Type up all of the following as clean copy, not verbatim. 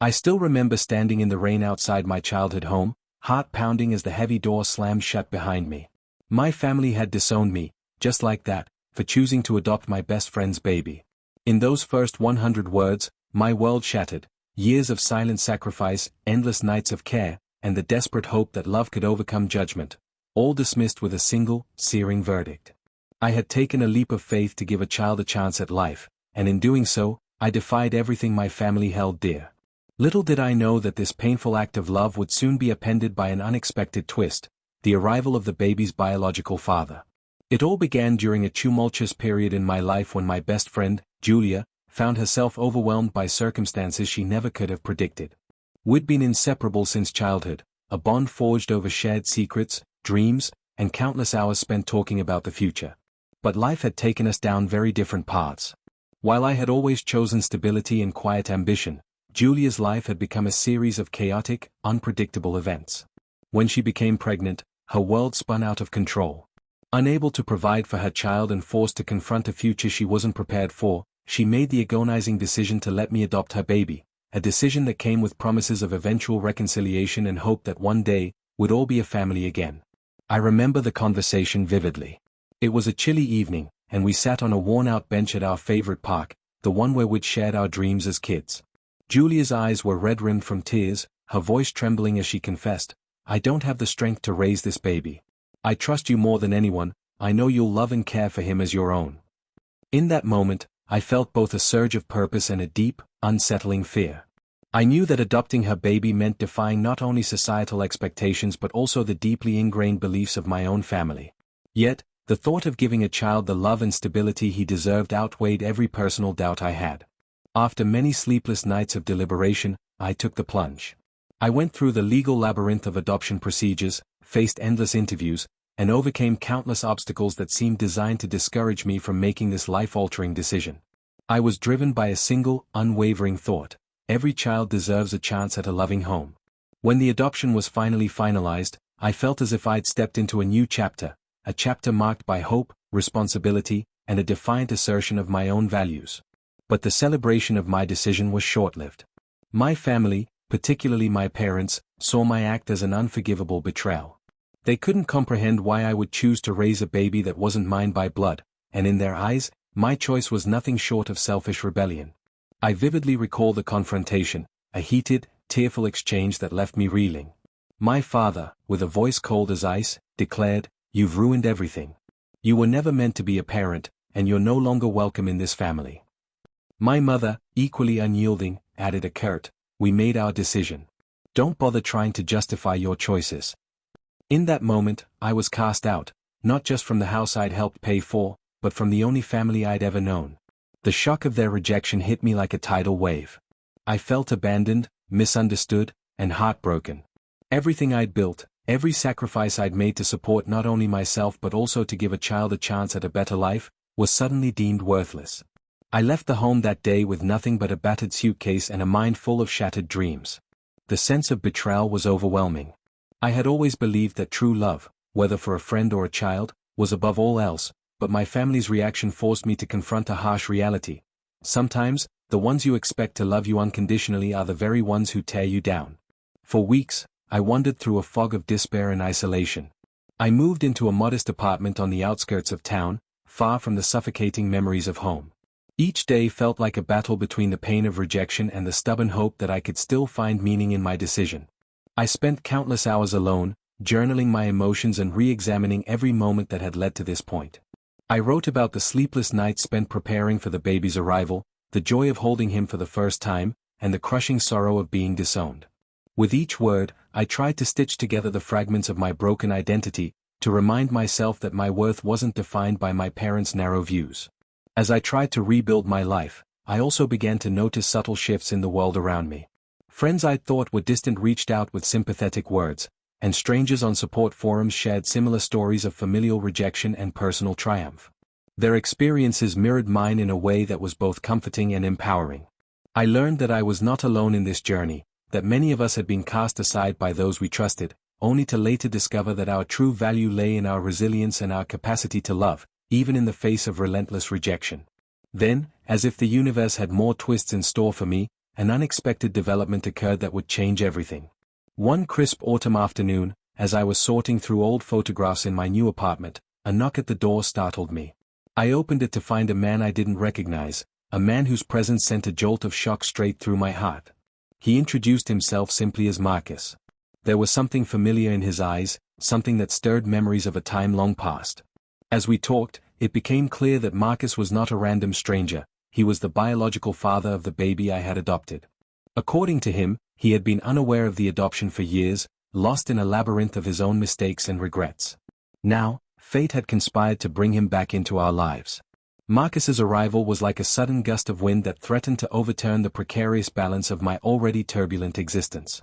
I still remember standing in the rain outside my childhood home, heart pounding as the heavy door slammed shut behind me. My family had disowned me, just like that, for choosing to adopt my best friend's baby. In those first 100 words, my world shattered. Years of silent sacrifice, endless nights of care, and the desperate hope that love could overcome judgment, all dismissed with a single, searing verdict. I had taken a leap of faith to give a child a chance at life, and in doing so, I defied everything my family held dear. Little did I know that this painful act of love would soon be appended by an unexpected twist, the arrival of the baby's biological father. It all began during a tumultuous period in my life when my best friend, Julia, found herself overwhelmed by circumstances she never could have predicted. We'd been inseparable since childhood, a bond forged over shared secrets, dreams, and countless hours spent talking about the future. But life had taken us down very different paths. While I had always chosen stability and quiet ambition, Julia's life had become a series of chaotic, unpredictable events. When she became pregnant, her world spun out of control. Unable to provide for her child and forced to confront a future she wasn't prepared for, she made the agonizing decision to let me adopt her baby, a decision that came with promises of eventual reconciliation and hope that one day, we'd all be a family again. I remember the conversation vividly. It was a chilly evening, and we sat on a worn-out bench at our favorite park, the one where we'd shared our dreams as kids. Julia's eyes were red-rimmed from tears, her voice trembling as she confessed, "I don't have the strength to raise this baby. I trust you more than anyone, I know you'll love and care for him as your own." In that moment, I felt both a surge of purpose and a deep, unsettling fear. I knew that adopting her baby meant defying not only societal expectations but also the deeply ingrained beliefs of my own family. Yet, the thought of giving a child the love and stability he deserved outweighed every personal doubt I had. After many sleepless nights of deliberation, I took the plunge. I went through the legal labyrinth of adoption procedures, faced endless interviews, and overcame countless obstacles that seemed designed to discourage me from making this life-altering decision. I was driven by a single, unwavering thought: every child deserves a chance at a loving home. When the adoption was finally finalized, I felt as if I'd stepped into a new chapter, a chapter marked by hope, responsibility, and a defiant assertion of my own values. But the celebration of my decision was short-lived. My family, particularly my parents, saw my act as an unforgivable betrayal. They couldn't comprehend why I would choose to raise a baby that wasn't mine by blood, and in their eyes, my choice was nothing short of selfish rebellion. I vividly recall the confrontation, a heated, tearful exchange that left me reeling. My father, with a voice cold as ice, declared, "You've ruined everything. You were never meant to be a parent, and you're no longer welcome in this family." My mother, equally unyielding, added a curt, "We made our decision. Don't bother trying to justify your choices." In that moment, I was cast out, not just from the house I'd helped pay for, but from the only family I'd ever known. The shock of their rejection hit me like a tidal wave. I felt abandoned, misunderstood, and heartbroken. Everything I'd built, every sacrifice I'd made to support not only myself but also to give a child a chance at a better life, was suddenly deemed worthless. I left the home that day with nothing but a battered suitcase and a mind full of shattered dreams. The sense of betrayal was overwhelming. I had always believed that true love, whether for a friend or a child, was above all else, but my family's reaction forced me to confront a harsh reality. Sometimes, the ones you expect to love you unconditionally are the very ones who tear you down. For weeks, I wandered through a fog of despair and isolation. I moved into a modest apartment on the outskirts of town, far from the suffocating memories of home. Each day felt like a battle between the pain of rejection and the stubborn hope that I could still find meaning in my decision. I spent countless hours alone, journaling my emotions and re-examining every moment that had led to this point. I wrote about the sleepless nights spent preparing for the baby's arrival, the joy of holding him for the first time, and the crushing sorrow of being disowned. With each word, I tried to stitch together the fragments of my broken identity, to remind myself that my worth wasn't defined by my parents' narrow views. As I tried to rebuild my life, I also began to notice subtle shifts in the world around me. Friends I thought were distant reached out with sympathetic words, and strangers on support forums shared similar stories of familial rejection and personal triumph. Their experiences mirrored mine in a way that was both comforting and empowering. I learned that I was not alone in this journey, that many of us had been cast aside by those we trusted, only to later discover that our true value lay in our resilience and our capacity to love, even in the face of relentless rejection. Then, as if the universe had more twists in store for me, an unexpected development occurred that would change everything. One crisp autumn afternoon, as I was sorting through old photographs in my new apartment, a knock at the door startled me. I opened it to find a man I didn't recognize, a man whose presence sent a jolt of shock straight through my heart. He introduced himself simply as Marcus. There was something familiar in his eyes, something that stirred memories of a time long past. As we talked, it became clear that Marcus was not a random stranger, he was the biological father of the baby I had adopted. According to him, he had been unaware of the adoption for years, lost in a labyrinth of his own mistakes and regrets. Now, fate had conspired to bring him back into our lives. Marcus's arrival was like a sudden gust of wind that threatened to overturn the precarious balance of my already turbulent existence.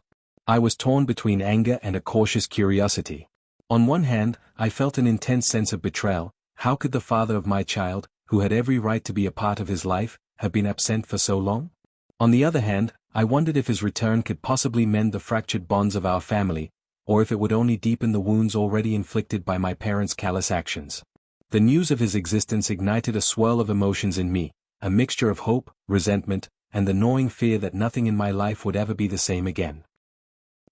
I was torn between anger and a cautious curiosity. On one hand, I felt an intense sense of betrayal. How could the father of my child, who had every right to be a part of his life, have been absent for so long? On the other hand, I wondered if his return could possibly mend the fractured bonds of our family, or if it would only deepen the wounds already inflicted by my parents' callous actions. The news of his existence ignited a swirl of emotions in me, a mixture of hope, resentment, and the gnawing fear that nothing in my life would ever be the same again.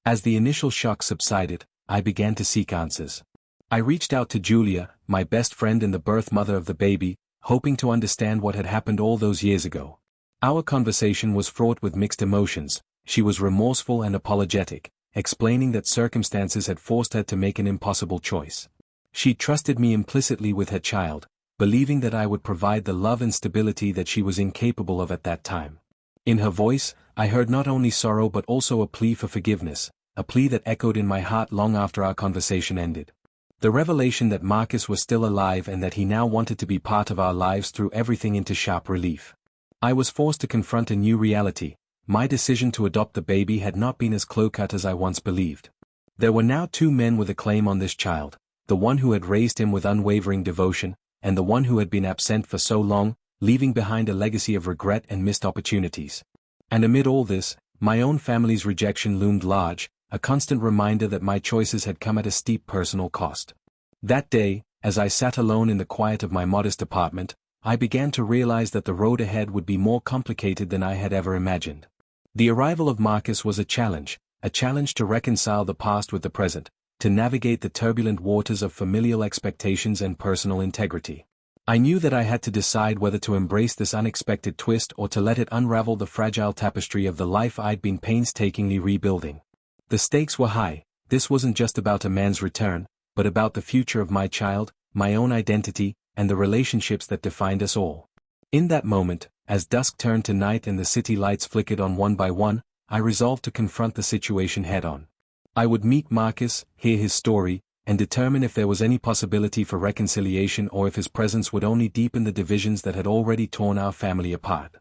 As the initial shock subsided, I began to seek answers. I reached out to Julia, my best friend and the birth mother of the baby, hoping to understand what had happened all those years ago. Our conversation was fraught with mixed emotions. She was remorseful and apologetic, explaining that circumstances had forced her to make an impossible choice. She trusted me implicitly with her child, believing that I would provide the love and stability that she was incapable of at that time. In her voice, I heard not only sorrow but also a plea for forgiveness, a plea that echoed in my heart long after our conversation ended. The revelation that Marcus was still alive and that he now wanted to be part of our lives threw everything into sharp relief. I was forced to confront a new reality. My decision to adopt the baby had not been as clear-cut as I once believed. There were now two men with a claim on this child, the one who had raised him with unwavering devotion, and the one who had been absent for so long, leaving behind a legacy of regret and missed opportunities. And amid all this, my own family's rejection loomed large, a constant reminder that my choices had come at a steep personal cost. That day, as I sat alone in the quiet of my modest apartment, I began to realize that the road ahead would be more complicated than I had ever imagined. The arrival of Marcus was a challenge to reconcile the past with the present, to navigate the turbulent waters of familial expectations and personal integrity. I knew that I had to decide whether to embrace this unexpected twist or to let it unravel the fragile tapestry of the life I'd been painstakingly rebuilding. The stakes were high. This wasn't just about a man's return, but about the future of my child, my own identity, and the relationships that defined us all. In that moment, as dusk turned to night and the city lights flickered on one by one, I resolved to confront the situation head-on. I would meet Marcus, hear his story, and determine if there was any possibility for reconciliation or if his presence would only deepen the divisions that had already torn our family apart.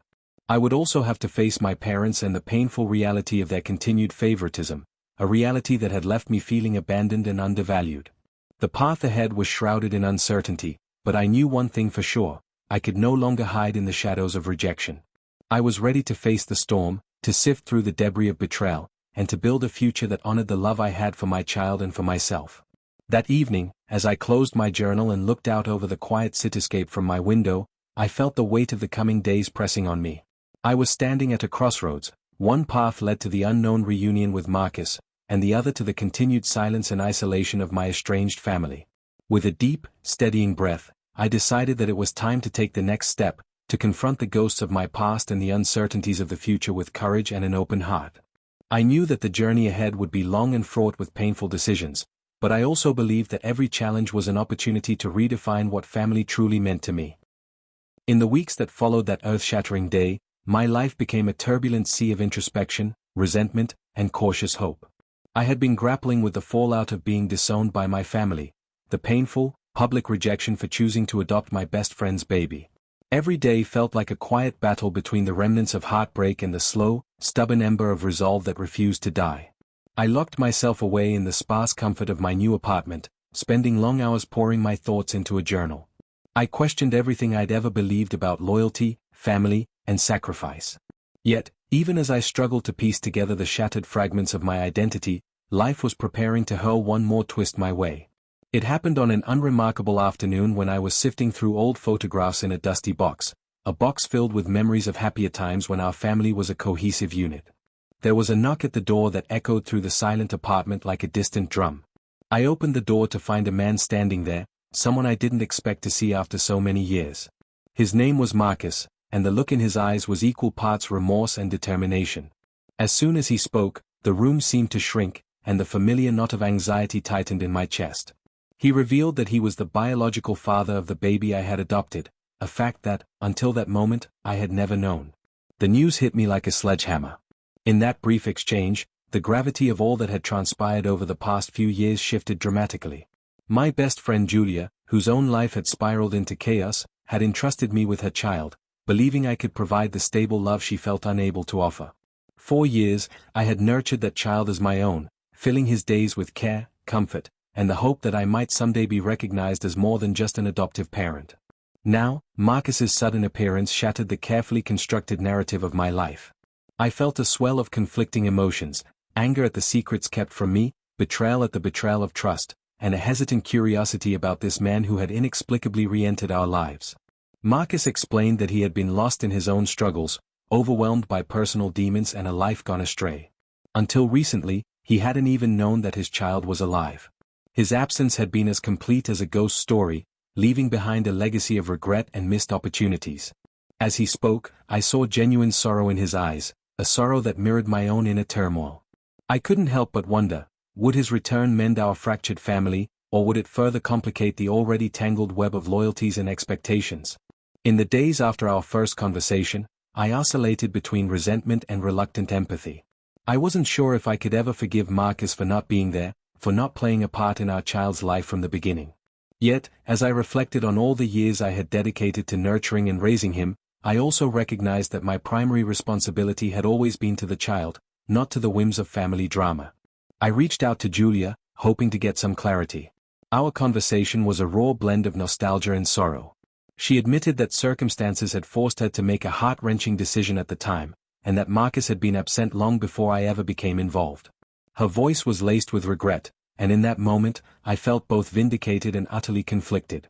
I would also have to face my parents and the painful reality of their continued favoritism, a reality that had left me feeling abandoned and undervalued. The path ahead was shrouded in uncertainty, but I knew one thing for sure: I could no longer hide in the shadows of rejection. I was ready to face the storm, to sift through the debris of betrayal, and to build a future that honored the love I had for my child and for myself. That evening, as I closed my journal and looked out over the quiet cityscape from my window, I felt the weight of the coming days pressing on me. I was standing at a crossroads. One path led to the unknown reunion with Marcus, and the other to the continued silence and isolation of my estranged family. With a deep, steadying breath, I decided that it was time to take the next step, to confront the ghosts of my past and the uncertainties of the future with courage and an open heart. I knew that the journey ahead would be long and fraught with painful decisions, but I also believed that every challenge was an opportunity to redefine what family truly meant to me. In the weeks that followed that earth-shattering day, my life became a turbulent sea of introspection, resentment, and cautious hope. I had been grappling with the fallout of being disowned by my family, the painful, public rejection for choosing to adopt my best friend's baby. Every day felt like a quiet battle between the remnants of heartbreak and the slow, stubborn ember of resolve that refused to die. I locked myself away in the sparse comfort of my new apartment, spending long hours pouring my thoughts into a journal. I questioned everything I'd ever believed about loyalty, family, and sacrifice. Yet, even as I struggled to piece together the shattered fragments of my identity, life was preparing to hurl one more twist my way. It happened on an unremarkable afternoon when I was sifting through old photographs in a dusty box, a box filled with memories of happier times when our family was a cohesive unit. There was a knock at the door that echoed through the silent apartment like a distant drum. I opened the door to find a man standing there, someone I didn't expect to see after so many years. His name was Marcus, and the look in his eyes was equal parts remorse and determination. As soon as he spoke, the room seemed to shrink, and the familiar knot of anxiety tightened in my chest. He revealed that he was the biological father of the baby I had adopted, a fact that, until that moment, I had never known. The news hit me like a sledgehammer. In that brief exchange, the gravity of all that had transpired over the past few years shifted dramatically. My best friend Julia, whose own life had spiraled into chaos, had entrusted me with her child, believing I could provide the stable love she felt unable to offer. 4 years, I had nurtured that child as my own, filling his days with care, comfort, and the hope that I might someday be recognized as more than just an adoptive parent. Now, Marcus's sudden appearance shattered the carefully constructed narrative of my life. I felt a swell of conflicting emotions, anger at the secrets kept from me, betrayal at the betrayal of trust, and a hesitant curiosity about this man who had inexplicably re-entered our lives. Marcus explained that he had been lost in his own struggles, overwhelmed by personal demons and a life gone astray. Until recently, he hadn't even known that his child was alive. His absence had been as complete as a ghost story, leaving behind a legacy of regret and missed opportunities. As he spoke, I saw genuine sorrow in his eyes, a sorrow that mirrored my own inner turmoil. I couldn't help but wonder, would his return mend our fractured family, or would it further complicate the already tangled web of loyalties and expectations? In the days after our first conversation, I oscillated between resentment and reluctant empathy. I wasn't sure if I could ever forgive Marcus for not being there, for not playing a part in our child's life from the beginning. Yet, as I reflected on all the years I had dedicated to nurturing and raising him, I also recognized that my primary responsibility had always been to the child, not to the whims of family drama. I reached out to Julia, hoping to get some clarity. Our conversation was a raw blend of nostalgia and sorrow. She admitted that circumstances had forced her to make a heart-wrenching decision at the time, and that Marcus had been absent long before I ever became involved. Her voice was laced with regret, and in that moment, I felt both vindicated and utterly conflicted.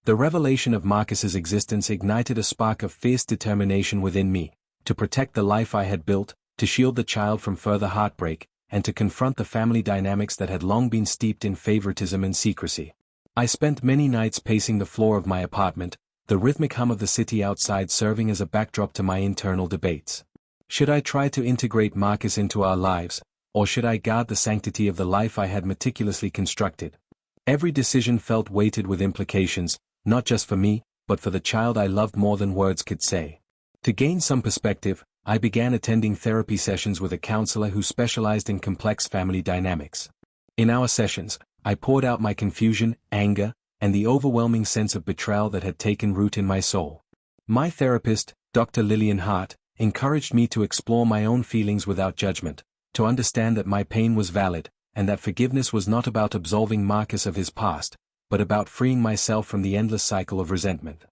The revelation of Marcus's existence ignited a spark of fierce determination within me, to protect the life I had built, to shield the child from further heartbreak, and to confront the family dynamics that had long been steeped in favoritism and secrecy. I spent many nights pacing the floor of my apartment, the rhythmic hum of the city outside serving as a backdrop to my internal debates. Should I try to integrate Marcus into our lives, or should I guard the sanctity of the life I had meticulously constructed? Every decision felt weighted with implications, not just for me, but for the child I loved more than words could say. To gain some perspective, I began attending therapy sessions with a counselor who specialized in complex family dynamics. In our sessions, I poured out my confusion, anger, and the overwhelming sense of betrayal that had taken root in my soul. My therapist, Dr. Lillian Hart, encouraged me to explore my own feelings without judgment, to understand that my pain was valid, and that forgiveness was not about absolving Marcus of his past, but about freeing myself from the endless cycle of resentment.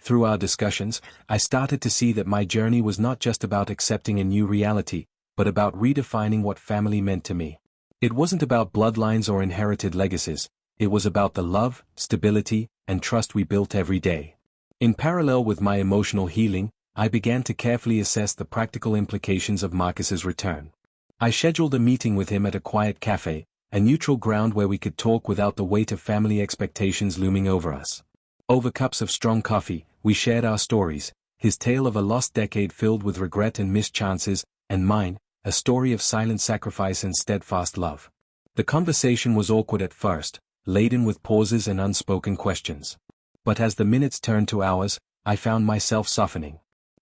Through our discussions, I started to see that my journey was not just about accepting a new reality, but about redefining what family meant to me. It wasn't about bloodlines or inherited legacies, it was about the love, stability, and trust we built every day. In parallel with my emotional healing, I began to carefully assess the practical implications of Marcus's return. I scheduled a meeting with him at a quiet cafe, a neutral ground where we could talk without the weight of family expectations looming over us. Over cups of strong coffee, we shared our stories, his tale of a lost decade filled with regret and missed chances, and mine, a story of silent sacrifice and steadfast love. The conversation was awkward at first, laden with pauses and unspoken questions. But as the minutes turned to hours, I found myself softening.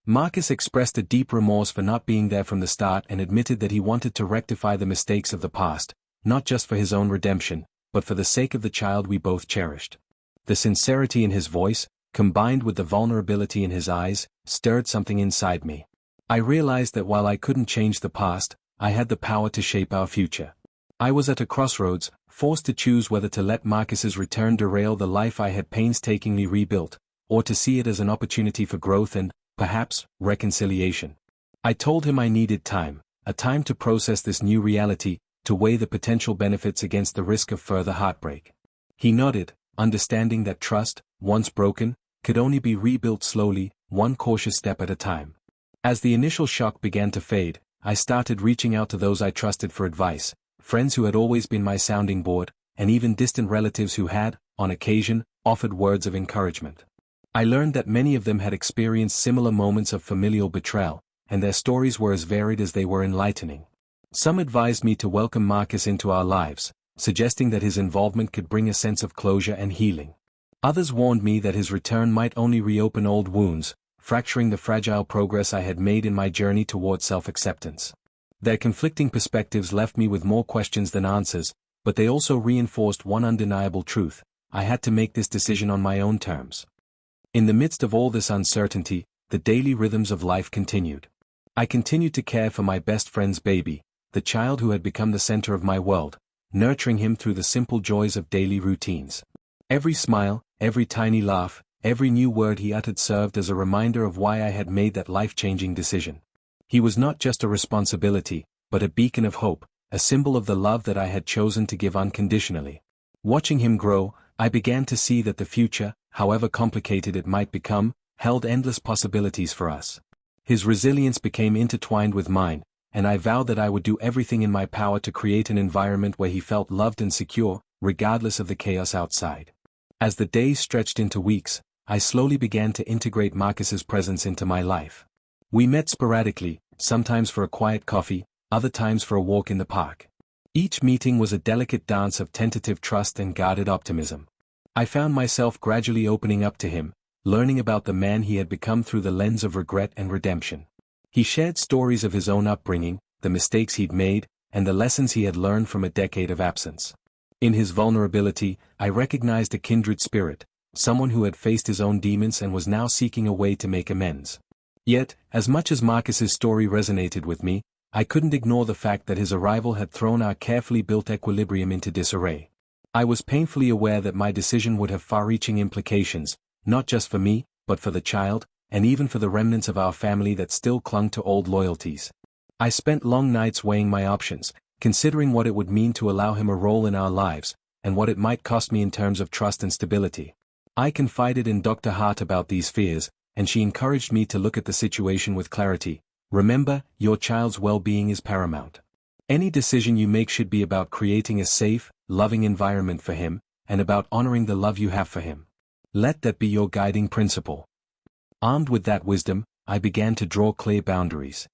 Marcus expressed a deep remorse for not being there from the start and admitted that he wanted to rectify the mistakes of the past, not just for his own redemption, but for the sake of the child we both cherished. The sincerity in his voice, combined with the vulnerability in his eyes, stirred something inside me. I realized that while I couldn't change the past, I had the power to shape our future. I was at a crossroads, forced to choose whether to let Marcus's return derail the life I had painstakingly rebuilt, or to see it as an opportunity for growth and, perhaps, reconciliation. I told him I needed time, a time to process this new reality, to weigh the potential benefits against the risk of further heartbreak. He nodded, understanding that trust, once broken, could only be rebuilt slowly, one cautious step at a time. As the initial shock began to fade, I started reaching out to those I trusted for advice, friends who had always been my sounding board, and even distant relatives who had, on occasion, offered words of encouragement. I learned that many of them had experienced similar moments of familial betrayal, and their stories were as varied as they were enlightening. Some advised me to welcome Marcus into our lives, suggesting that his involvement could bring a sense of closure and healing. Others warned me that his return might only reopen old wounds, fracturing the fragile progress I had made in my journey toward self-acceptance. Their conflicting perspectives left me with more questions than answers, but they also reinforced one undeniable truth: I had to make this decision on my own terms. In the midst of all this uncertainty, the daily rhythms of life continued. I continued to care for my best friend's baby, the child who had become the center of my world, nurturing him through the simple joys of daily routines. Every smile, every tiny laugh, every new word he uttered served as a reminder of why I had made that life-changing decision. He was not just a responsibility, but a beacon of hope, a symbol of the love that I had chosen to give unconditionally. Watching him grow, I began to see that the future, however complicated it might become, held endless possibilities for us. His resilience became intertwined with mine, and I vowed that I would do everything in my power to create an environment where he felt loved and secure, regardless of the chaos outside. As the days stretched into weeks, I slowly began to integrate Marcus's presence into my life. We met sporadically, sometimes for a quiet coffee, other times for a walk in the park. Each meeting was a delicate dance of tentative trust and guarded optimism. I found myself gradually opening up to him, learning about the man he had become through the lens of regret and redemption. He shared stories of his own upbringing, the mistakes he'd made, and the lessons he had learned from a decade of absence. In his vulnerability, I recognized a kindred spirit, someone who had faced his own demons and was now seeking a way to make amends. Yet, as much as Marcus's story resonated with me, I couldn't ignore the fact that his arrival had thrown our carefully built equilibrium into disarray. I was painfully aware that my decision would have far-reaching implications, not just for me, but for the child, and even for the remnants of our family that still clung to old loyalties. I spent long nights weighing my options, considering what it would mean to allow him a role in our lives, and what it might cost me in terms of trust and stability. I confided in Dr. Hart about these fears, and she encouraged me to look at the situation with clarity. Remember, your child's well-being is paramount. Any decision you make should be about creating a safe, loving environment for him, and about honoring the love you have for him. Let that be your guiding principle. Armed with that wisdom, I began to draw clear boundaries.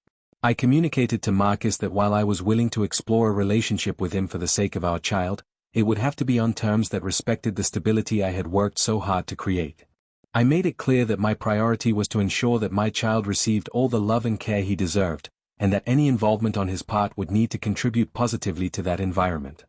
I communicated to Marcus that while I was willing to explore a relationship with him for the sake of our child, it would have to be on terms that respected the stability I had worked so hard to create. I made it clear that my priority was to ensure that my child received all the love and care he deserved, and that any involvement on his part would need to contribute positively to that environment.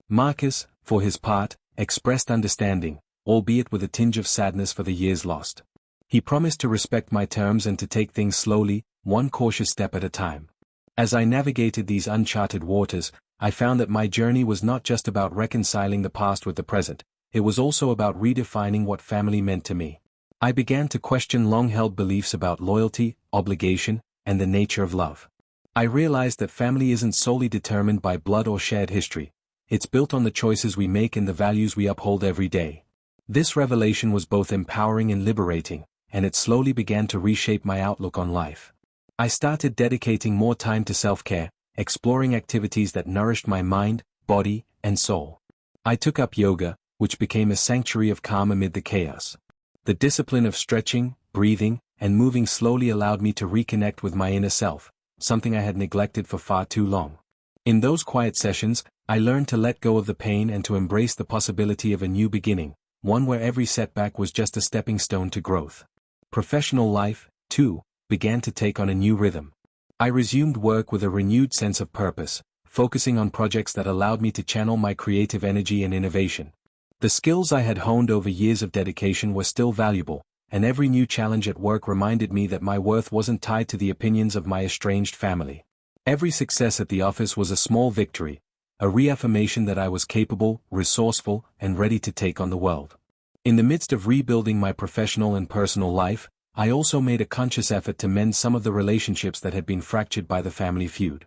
Marcus, for his part, expressed understanding, albeit with a tinge of sadness for the years lost. He promised to respect my terms and to take things slowly, one cautious step at a time. As I navigated these uncharted waters, I found that my journey was not just about reconciling the past with the present, it was also about redefining what family meant to me. I began to question long-held beliefs about loyalty, obligation, and the nature of love. I realized that family isn't solely determined by blood or shared history, it's built on the choices we make and the values we uphold every day. This revelation was both empowering and liberating, and it slowly began to reshape my outlook on life. I started dedicating more time to self-care, exploring activities that nourished my mind, body, and soul. I took up yoga, which became a sanctuary of calm amid the chaos. The discipline of stretching, breathing, and moving slowly allowed me to reconnect with my inner self, something I had neglected for far too long. In those quiet sessions, I learned to let go of the pain and to embrace the possibility of a new beginning, one where every setback was just a stepping stone to growth. Professional life, too, began to take on a new rhythm. I resumed work with a renewed sense of purpose, focusing on projects that allowed me to channel my creative energy and innovation. The skills I had honed over years of dedication were still valuable, and every new challenge at work reminded me that my worth wasn't tied to the opinions of my estranged family. Every success at the office was a small victory, a reaffirmation that I was capable, resourceful, and ready to take on the world. In the midst of rebuilding my professional and personal life, I also made a conscious effort to mend some of the relationships that had been fractured by the family feud.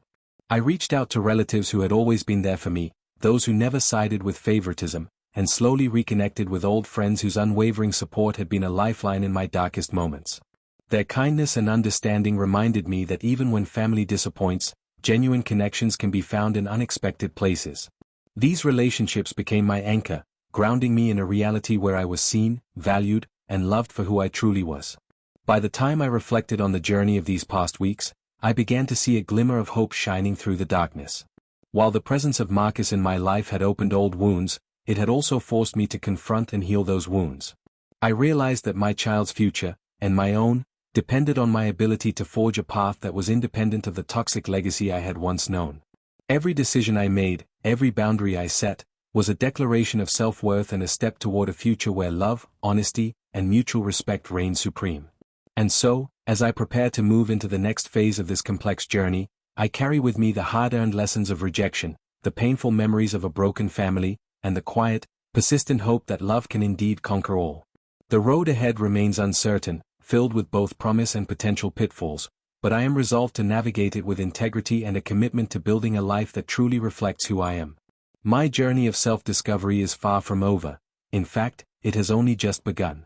I reached out to relatives who had always been there for me, those who never sided with favoritism, and slowly reconnected with old friends whose unwavering support had been a lifeline in my darkest moments. Their kindness and understanding reminded me that even when family disappoints, genuine connections can be found in unexpected places. These relationships became my anchor, grounding me in a reality where I was seen, valued, and loved for who I truly was. By the time I reflected on the journey of these past weeks, I began to see a glimmer of hope shining through the darkness. While the presence of Marcus in my life had opened old wounds, it had also forced me to confront and heal those wounds. I realized that my child's future, and my own, depended on my ability to forge a path that was independent of the toxic legacy I had once known. Every decision I made, every boundary I set, was a declaration of self-worth and a step toward a future where love, honesty, and mutual respect reigned supreme. And so, as I prepare to move into the next phase of this complex journey, I carry with me the hard-earned lessons of rejection, the painful memories of a broken family, and the quiet, persistent hope that love can indeed conquer all. The road ahead remains uncertain, filled with both promise and potential pitfalls, but I am resolved to navigate it with integrity and a commitment to building a life that truly reflects who I am. My journey of self-discovery is far from over. In fact, it has only just begun.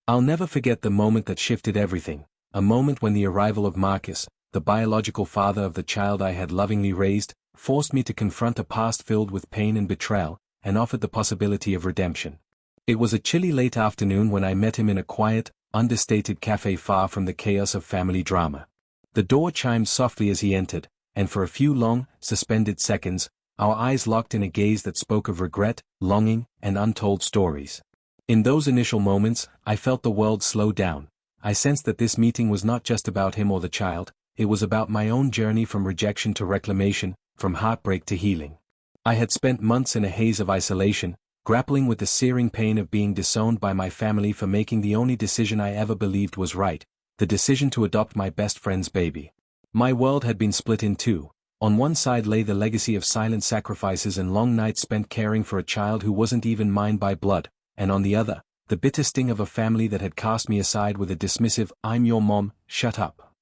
I'll never forget the moment that shifted everything, a moment when the arrival of Marcus, the biological father of the child I had lovingly raised, forced me to confront a past filled with pain and betrayal, and offered the possibility of redemption. It was a chilly late afternoon when I met him in a quiet, understated cafe far from the chaos of family drama. The door chimed softly as he entered, and for a few long, suspended seconds, our eyes locked in a gaze that spoke of regret, longing, and untold stories. In those initial moments, I felt the world slow down. I sensed that this meeting was not just about him or the child, it was about my own journey from rejection to reclamation, from heartbreak to healing. I had spent months in a haze of isolation, grappling with the searing pain of being disowned by my family for making the only decision I ever believed was right, the decision to adopt my best friend's baby. My world had been split in two. On one side lay the legacy of silent sacrifices and long nights spent caring for a child who wasn't even mine by blood, and on the other, the bitter sting of a family that had cast me aside with a dismissive, "I'm your mom, shut up."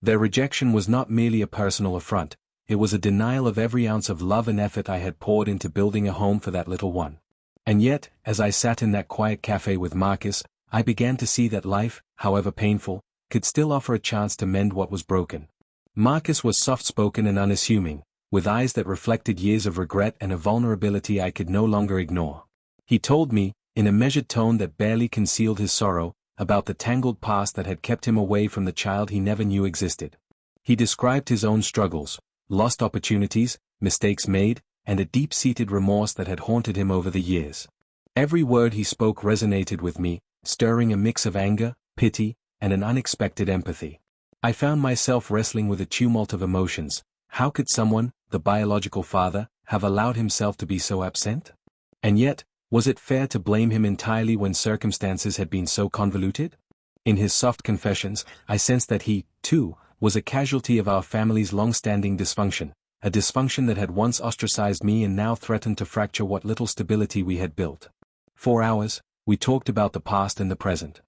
Their rejection was not merely a personal affront, it was a denial of every ounce of love and effort I had poured into building a home for that little one. And yet, as I sat in that quiet cafe with Marcus, I began to see that life, however painful, could still offer a chance to mend what was broken. Marcus was soft-spoken and unassuming, with eyes that reflected years of regret and a vulnerability I could no longer ignore. He told me, in a measured tone that barely concealed his sorrow, about the tangled past that had kept him away from the child he never knew existed. He described his own struggles, lost opportunities, mistakes made, and a deep-seated remorse that had haunted him over the years. Every word he spoke resonated with me, stirring a mix of anger, pity, and an unexpected empathy. I found myself wrestling with a tumult of emotions. How could someone, the biological father, have allowed himself to be so absent? And yet, was it fair to blame him entirely when circumstances had been so convoluted? In his soft confessions, I sensed that he, too, was a casualty of our family's long-standing dysfunction, a dysfunction that had once ostracized me and now threatened to fracture what little stability we had built. For hours, we talked about the past and the present.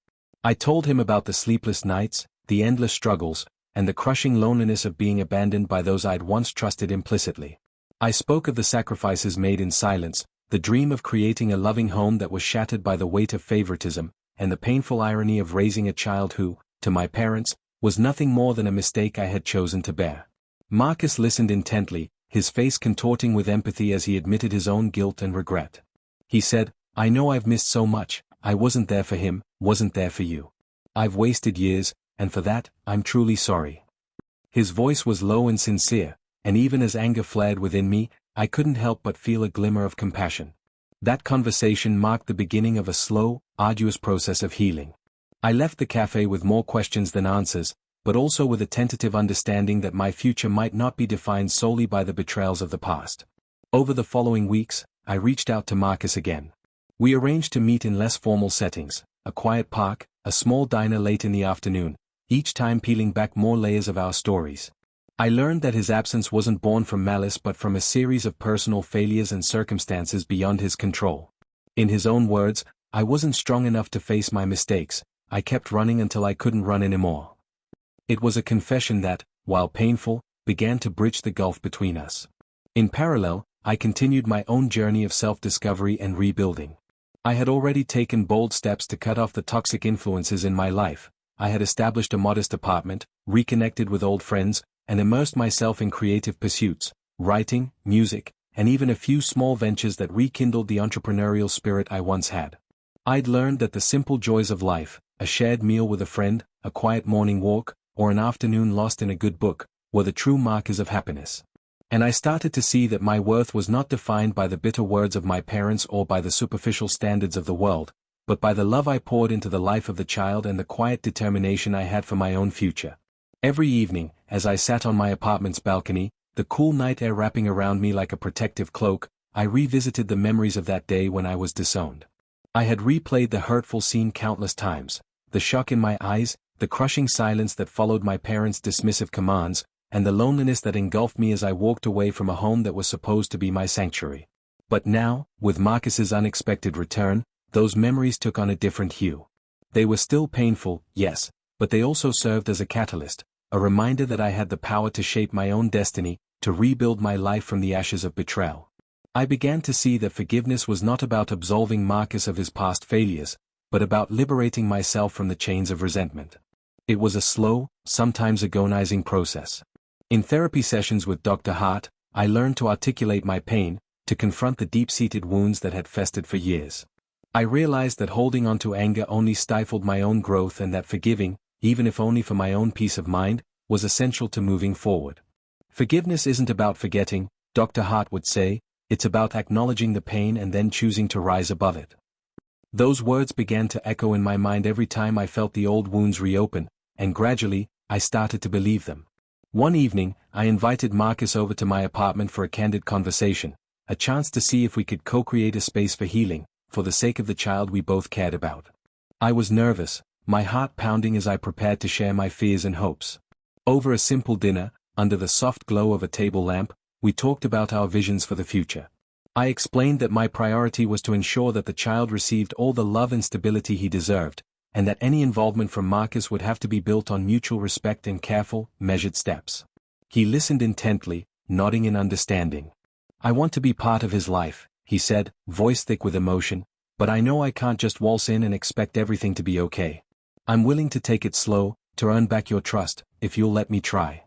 I told him about the sleepless nights, the endless struggles, and the crushing loneliness of being abandoned by those I'd once trusted implicitly. I spoke of the sacrifices made in silence, the dream of creating a loving home that was shattered by the weight of favoritism, and the painful irony of raising a child who, to my parents, was nothing more than a mistake I had chosen to bear. Marcus listened intently, his face contorting with empathy as he admitted his own guilt and regret. He said, "I know I've missed so much, I wasn't there for him, wasn't there for you. I've wasted years, and for that, I'm truly sorry." His voice was low and sincere, and even as anger flared within me, I couldn't help but feel a glimmer of compassion. That conversation marked the beginning of a slow, arduous process of healing. I left the cafe with more questions than answers, but also with a tentative understanding that my future might not be defined solely by the betrayals of the past. Over the following weeks, I reached out to Marcus again. We arranged to meet in less formal settings, a quiet park, a small diner late in the afternoon, each time peeling back more layers of our stories. I learned that his absence wasn't born from malice but from a series of personal failures and circumstances beyond his control. In his own words, I wasn't strong enough to face my mistakes, I kept running until I couldn't run anymore. It was a confession that, while painful, began to bridge the gulf between us. In parallel, I continued my own journey of self-discovery and rebuilding. I had already taken bold steps to cut off the toxic influences in my life, I had established a modest apartment, reconnected with old friends, and immersed myself in creative pursuits, writing, music, and even a few small ventures that rekindled the entrepreneurial spirit I once had. I'd learned that the simple joys of life, a shared meal with a friend, a quiet morning walk, or an afternoon lost in a good book, were the true markers of happiness. And I started to see that my worth was not defined by the bitter words of my parents or by the superficial standards of the world, but by the love I poured into the life of the child and the quiet determination I had for my own future. Every evening, as I sat on my apartment's balcony, the cool night air wrapping around me like a protective cloak, I revisited the memories of that day when I was disowned. I had replayed the hurtful scene countless times, the shock in my eyes, the crushing silence that followed my parents' dismissive commands, and the loneliness that engulfed me as I walked away from a home that was supposed to be my sanctuary. But now, with Marcus's unexpected return, those memories took on a different hue. They were still painful, yes, but they also served as a catalyst, a reminder that I had the power to shape my own destiny, to rebuild my life from the ashes of betrayal. I began to see that forgiveness was not about absolving Marcus of his past failures, but about liberating myself from the chains of resentment. It was a slow, sometimes agonizing process. In therapy sessions with Dr. Hart, I learned to articulate my pain, to confront the deep-seated wounds that had festered for years. I realized that holding on to anger only stifled my own growth and that forgiving, even if only for my own peace of mind, was essential to moving forward. Forgiveness isn't about forgetting, Dr. Hart would say, it's about acknowledging the pain and then choosing to rise above it. Those words began to echo in my mind every time I felt the old wounds reopen, and gradually, I started to believe them. One evening, I invited Marcus over to my apartment for a candid conversation, a chance to see if we could co-create a space for healing, for the sake of the child we both cared about. I was nervous, my heart pounding as I prepared to share my fears and hopes. Over a simple dinner, under the soft glow of a table lamp, we talked about our visions for the future. I explained that my priority was to ensure that the child received all the love and stability he deserved, and that any involvement from Marcus would have to be built on mutual respect and careful, measured steps. He listened intently, nodding in understanding. I want to be part of his life, he said, voice thick with emotion, but I know I can't just waltz in and expect everything to be okay. I'm willing to take it slow, to earn back your trust, if you'll let me try.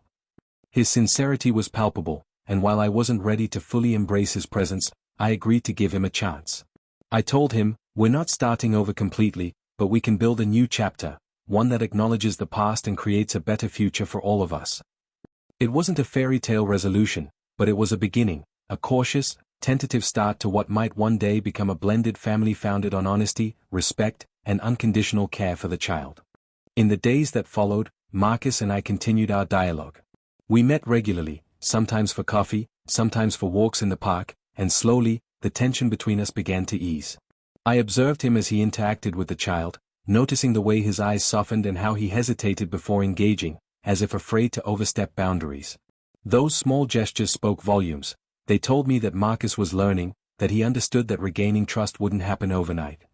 His sincerity was palpable, and while I wasn't ready to fully embrace his presence, I agreed to give him a chance. I told him, we're not starting over completely, but we can build a new chapter, one that acknowledges the past and creates a better future for all of us. It wasn't a fairy tale resolution, but it was a beginning, a cautious, tentative start to what might one day become a blended family founded on honesty, respect, and unconditional care for the child. In the days that followed, Marcus and I continued our dialogue. We met regularly, sometimes for coffee, sometimes for walks in the park, and slowly, the tension between us began to ease. I observed him as he interacted with the child, noticing the way his eyes softened and how he hesitated before engaging, as if afraid to overstep boundaries. Those small gestures spoke volumes. They told me that Marcus was learning, that he understood that regaining trust wouldn't happen overnight.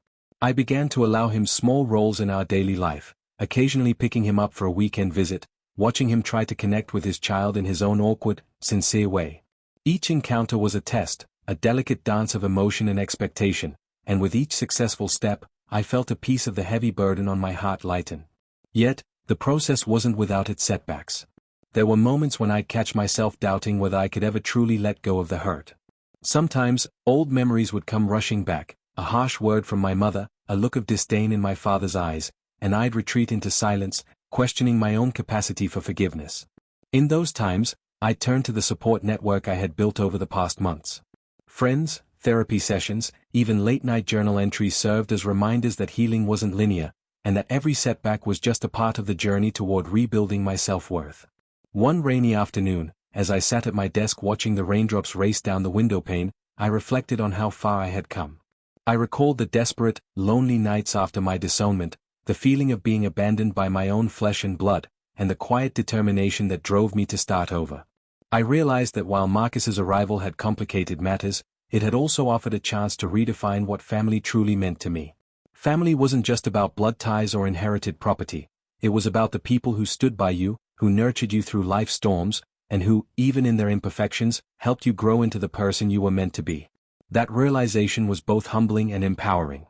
I began to allow him small roles in our daily life, occasionally picking him up for a weekend visit, watching him try to connect with his child in his own awkward, sincere way. Each encounter was a test, a delicate dance of emotion and expectation, and with each successful step, I felt a piece of the heavy burden on my heart lighten. Yet, the process wasn't without its setbacks. There were moments when I'd catch myself doubting whether I could ever truly let go of the hurt. Sometimes, old memories would come rushing back, a harsh word from my mother, a look of disdain in my father's eyes, and I'd retreat into silence, questioning my own capacity for forgiveness. In those times, I'd turn to the support network I had built over the past months. Friends, therapy sessions, even late-night journal entries served as reminders that healing wasn't linear, and that every setback was just a part of the journey toward rebuilding my self-worth. One rainy afternoon, as I sat at my desk watching the raindrops race down the windowpane, I reflected on how far I had come. I recalled the desperate, lonely nights after my disownment, the feeling of being abandoned by my own flesh and blood, and the quiet determination that drove me to start over. I realized that while Marcus's arrival had complicated matters, it had also offered a chance to redefine what family truly meant to me. Family wasn't just about blood ties or inherited property. It was about the people who stood by you, who nurtured you through life's storms, and who, even in their imperfections, helped you grow into the person you were meant to be. That realization was both humbling and empowering.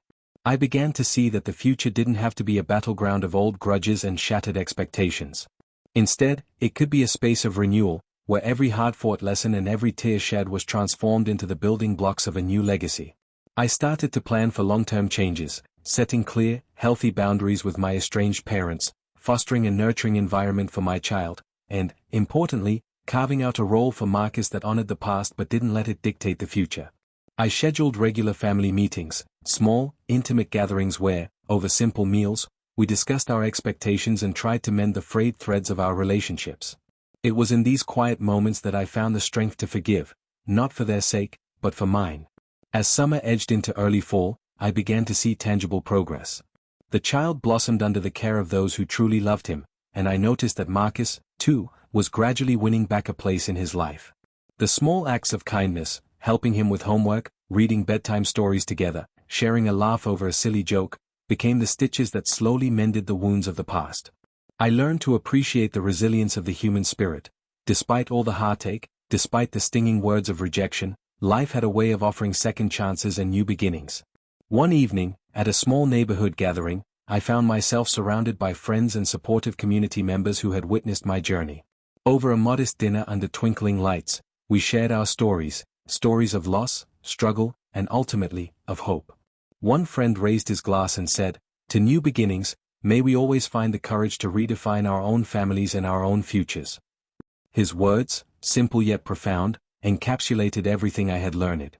I began to see that the future didn't have to be a battleground of old grudges and shattered expectations. Instead, it could be a space of renewal, where every hard-fought lesson and every tear shed was transformed into the building blocks of a new legacy. I started to plan for long-term changes, setting clear, healthy boundaries with my estranged parents, fostering a nurturing environment for my child, and, importantly, carving out a role for Marcus that honored the past but didn't let it dictate the future. I scheduled regular family meetings, small, intimate gatherings where, over simple meals, we discussed our expectations and tried to mend the frayed threads of our relationships. It was in these quiet moments that I found the strength to forgive, not for their sake, but for mine. As summer edged into early fall, I began to see tangible progress. The child blossomed under the care of those who truly loved him, and I noticed that Marcus, too, was gradually winning back a place in his life. The small acts of kindness, helping him with homework, reading bedtime stories together, sharing a laugh over a silly joke, became the stitches that slowly mended the wounds of the past. I learned to appreciate the resilience of the human spirit. Despite all the heartache, despite the stinging words of rejection, life had a way of offering second chances and new beginnings. One evening, at a small neighborhood gathering, I found myself surrounded by friends and supportive community members who had witnessed my journey. Over a modest dinner under twinkling lights, we shared our stories of loss, struggle, and ultimately, of hope. One friend raised his glass and said, "To new beginnings, may we always find the courage to redefine our own families and our own futures." His words, simple yet profound, encapsulated everything I had learned.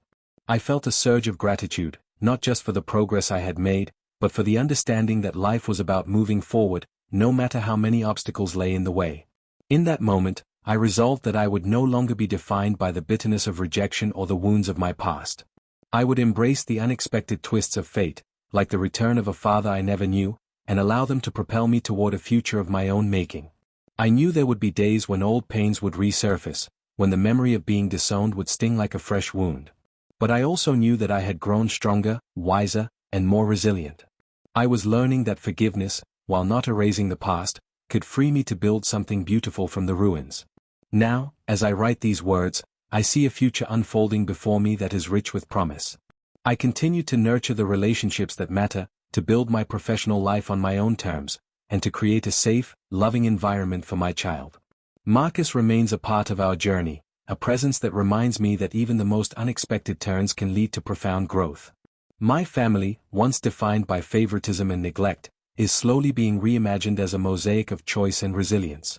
I felt a surge of gratitude, not just for the progress I had made, but for the understanding that life was about moving forward, no matter how many obstacles lay in the way. In that moment, I resolved that I would no longer be defined by the bitterness of rejection or the wounds of my past. I would embrace the unexpected twists of fate, like the return of a father I never knew, and allow them to propel me toward a future of my own making. I knew there would be days when old pains would resurface, when the memory of being disowned would sting like a fresh wound. But I also knew that I had grown stronger, wiser, and more resilient. I was learning that forgiveness, while not erasing the past, could free me to build something beautiful from the ruins. Now, as I write these words, I see a future unfolding before me that is rich with promise. I continue to nurture the relationships that matter, to build my professional life on my own terms, and to create a safe, loving environment for my child. Marcus remains a part of our journey, a presence that reminds me that even the most unexpected turns can lead to profound growth. My family, once defined by favoritism and neglect, is slowly being reimagined as a mosaic of choice and resilience.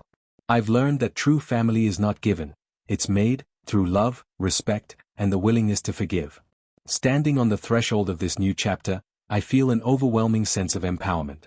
I've learned that true family is not given, it's made, through love, respect, and the willingness to forgive. Standing on the threshold of this new chapter, I feel an overwhelming sense of empowerment.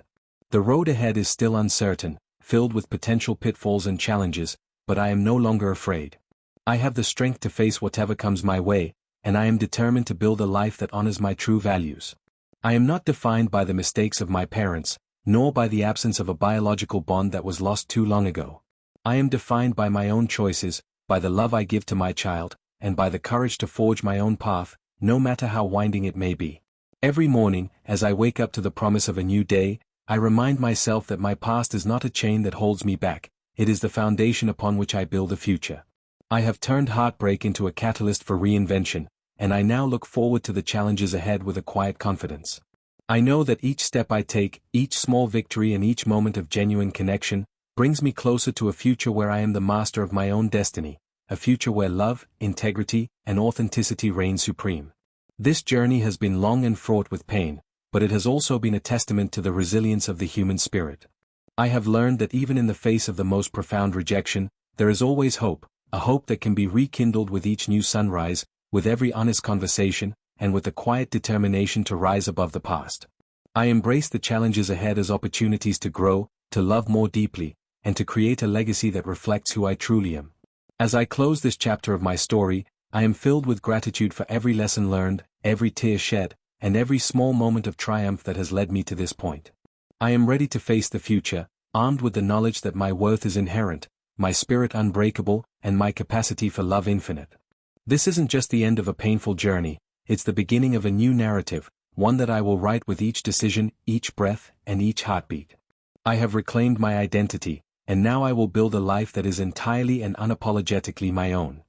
The road ahead is still uncertain, filled with potential pitfalls and challenges, but I am no longer afraid. I have the strength to face whatever comes my way, and I am determined to build a life that honors my true values. I am not defined by the mistakes of my parents, nor by the absence of a biological bond that was lost too long ago. I am defined by my own choices, by the love I give to my child, and by the courage to forge my own path, no matter how winding it may be. Every morning, as I wake up to the promise of a new day, I remind myself that my past is not a chain that holds me back, it is the foundation upon which I build a future. I have turned heartbreak into a catalyst for reinvention, and I now look forward to the challenges ahead with a quiet confidence. I know that each step I take, each small victory and each moment of genuine connection, brings me closer to a future where I am the master of my own destiny, a future where love, integrity, and authenticity reign supreme. This journey has been long and fraught with pain, but it has also been a testament to the resilience of the human spirit. I have learned that even in the face of the most profound rejection, there is always hope, a hope that can be rekindled with each new sunrise, with every honest conversation, and with the quiet determination to rise above the past. I embrace the challenges ahead as opportunities to grow, to love more deeply, and to create a legacy that reflects who I truly am. As I close this chapter of my story, I am filled with gratitude for every lesson learned, every tear shed, and every small moment of triumph that has led me to this point. I am ready to face the future, armed with the knowledge that my worth is inherent, my spirit unbreakable, and my capacity for love infinite. This isn't just the end of a painful journey, it's the beginning of a new narrative, one that I will write with each decision, each breath, and each heartbeat. I have reclaimed my identity, and now I will build a life that is entirely and unapologetically my own.